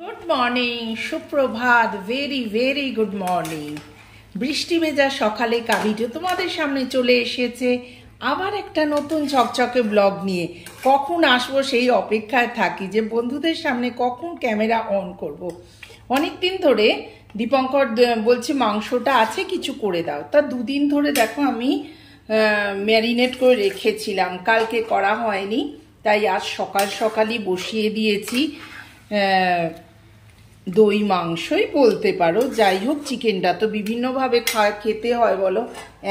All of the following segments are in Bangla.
গুড মর্নিং, সুপ্রভাত, ভেরি ভেরি গুড মর্নিং। বৃষ্টি ভেজা সকালে কাবিটো তোমাদের সামনে চলে এসেছে আবার একটা নতুন ঝকঝকে ব্লগ নিয়ে। কখন আসবো সেই অপেক্ষায় থাকি যে বন্ধুদের সামনে কখন ক্যামেরা অন করব। অনেক দিন ধরে দীপঙ্কর বলছে মাংসটা আছে কিছু করে দাও, তা দুদিন ধরে দেখো আমি ম্যারিনেট করে রেখেছিলাম, কালকে করা হয়নি, তাই আজ সকাল সকালই বসিয়ে দিয়েছি। দই মাংসই বলতে পারো, যাই হোক চিকেনটা তো বিভিন্নভাবে খেতে হয় বলো,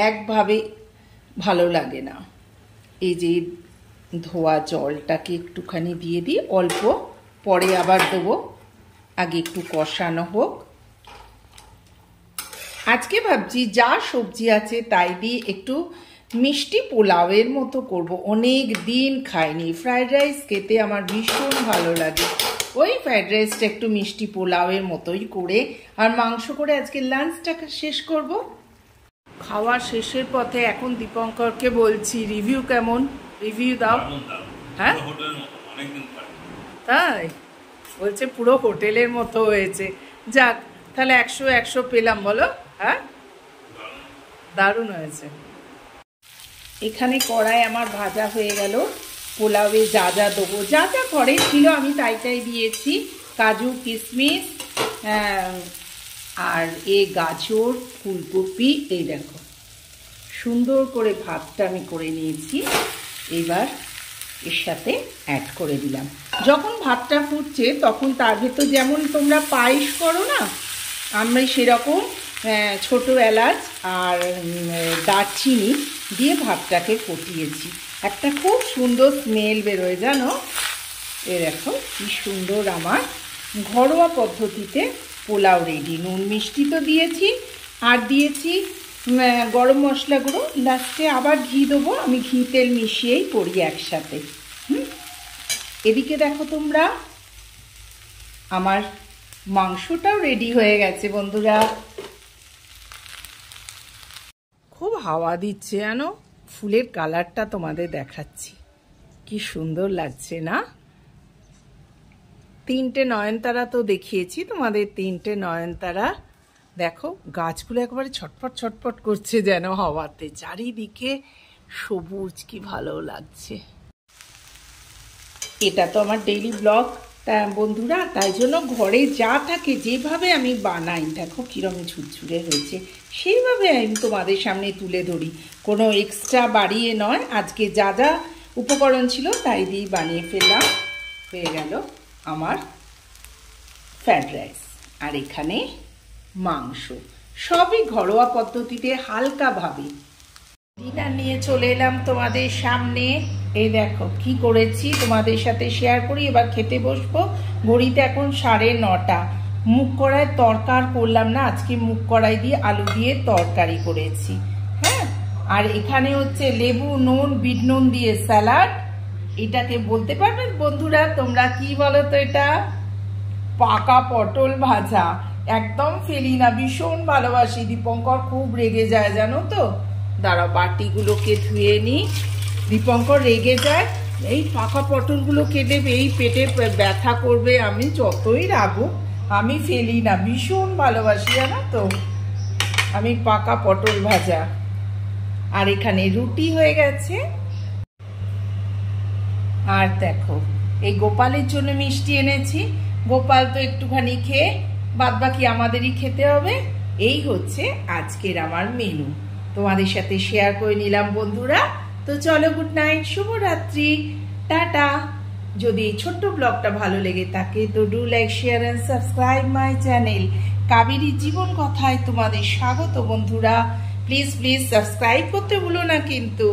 একভাবে ভালো লাগে না। এই যে ধোয়া জলটাকে একটুখানি দিয়ে দিই, অল্প পরে আবার দেবো, আগে একটু কষানো হোক। আজকে ভাবছি যা সবজি আছে তাই দিয়ে একটু মিষ্টি পোলাওয়ের মতো করব। অনেক দিন খাইনি, ফ্রাইড রাইস খেতে আমার ভীষণ ভালো লাগে। ওই ফ্রাইড রাইসটা একটু মিষ্টি পোলাওয়ের মতোই করে আর মাংস করে আজকে লাঞ্চটা শেষ করব। খাওয়া শেষের পথে এখন দীপঙ্করকে বলছি রিভিউ কেমন, রিভিউ দাও। হ্যাঁ তাই বলছে পুরো হোটেলের মতো হয়েছে। যাক তাহলে 100 পেলাম বলো। হ্যাঁ দারুণ হয়েছে। এখানে কড়াই আমার ভাজা হয়ে গেল। পোলাওয়ে যা যা দেবো, যা যা ঘরে ছিল আমি তাই দিয়েছি। কাজু, কিশমিশ আর গাজর, ফুলকপি, এই দেখো সুন্দর করে ভাতটা আমি করে নিয়েছি। এবার এর সাথে অ্যাড করে দিলাম। যখন ভাতটা ফুটছে তখন তার ভেতর যেমন তোমরা পায়েস করো না, আমি সেরকম ছোটো এলাচ আর দারচিনি দিয়ে ভাতটাকে ফুটিয়েছি। একটা খুব সুন্দর স্মেল বেরোয় জানো। এ দেখো কি সুন্দর আমার ঘরোয়া পদ্ধতিতে পোলাও রেডি। নুন মিষ্টি তো দিয়েছি, আর দিয়েছি গরম মশলা গুঁড়ো, লাস্টে আবার ঘি দেবো। আমি ঘি তেল মিশিয়েই করি একসাথে। এদিকে দেখো তোমরা আমার মাংসটাও রেডি হয়ে গেছে বন্ধুরা। খুব হাওয়া দিচ্ছে জানো, ফুলের কালারটা তোমাদের দেখাচ্ছি, কি সুন্দর লাগছে না। 3টে নয়নতারা তো দেখিয়েছি তোমাদের, 3টে নয়নতারা দেখো, গাছগুলো একেবারে ছটফট ছটফট করছে যেন হাওয়াতে, চারিদিকে সবুজ, কি ভালো লাগছে। এটা তো আমার ডেইলি ব্লগ বন্ধুরা, তাই জন্য ঘরে যা থাকে যেভাবে আমি বানাই, দেখো কিরম ঝুরঝুরে হয়েছে, সেইভাবে আমি তোমাদের সামনে তুলে ধরি, কোনো এক্সট্রা বাড়িয়ে নয়। আজকে যা যা উপকরণ ছিল তাই দিয়েই বানিয়ে ফেললাম। হয়ে গেল আমার ফ্রাইড রাইস, আর এখানে মাংস, সবই ঘরোয়া পদ্ধতিতে হালকাভাবে। ডিনার নিয়ে চলে এলাম তোমাদের সামনে। এই দেখো কি করেছি তোমাদের সাথে শেয়ার করি। এবার খেতে বসবো। ঘড়িতে এখন 9:30। মুগ কড়াই তরকার করলাম না, আজকে মুগ কড়াই দিয়ে আলু দিয়ে তরকারি করেছি। হ্যাঁ, আর এখানে হচ্ছে লেবু, নুন, বিট নুন দিয়ে স্যালাড। এটাকে বলতে পারবে বন্ধুরা তোমরা কি বলো তো? এটা পাকা পটল ভাজা, একদম ফেলি না, ভীষণ ভালোবাসি। দীপঙ্কর খুব রেগে যায় জানো তো। দাঁড়াও বাটিগুলোকে ধুয়ে নি, দীপঙ্কর রেগে যায়। এই পাকা পটলগুলো কেটে এই পেটে ব্যথা করবে, আমি যতই রাখবো আমি ফেলি না, ভীষণ ভালোবাসি জানো তো আমি পাকা পটল ভাজা। আর এখানে রুটি হয়ে গেছে। আর দেখো এই গোপালের জন্য মিষ্টি এনেছি। গোপাল তো একটুখানি খেয়ে বাদ বাকি আমাদেরই খেতে হবে। এই হচ্ছে আজকের আমার মেনু, তোমাদের সাথে শেয়ার করে নিলাম বন্ধুরা। তো চলো, গুড নাইট, শুভরাত্রি, টাটা। যদি এই ছোট্ট ব্লগটা ভালো লেগে থাকে তো do like, share and subscribe my channel. Kaberi জীবন কথায় তোমাদের স্বাগত বন্ধুরা। প্লিজ প্লিজ সাবস্ক্রাইব করতে ভুলো না কিন্তু।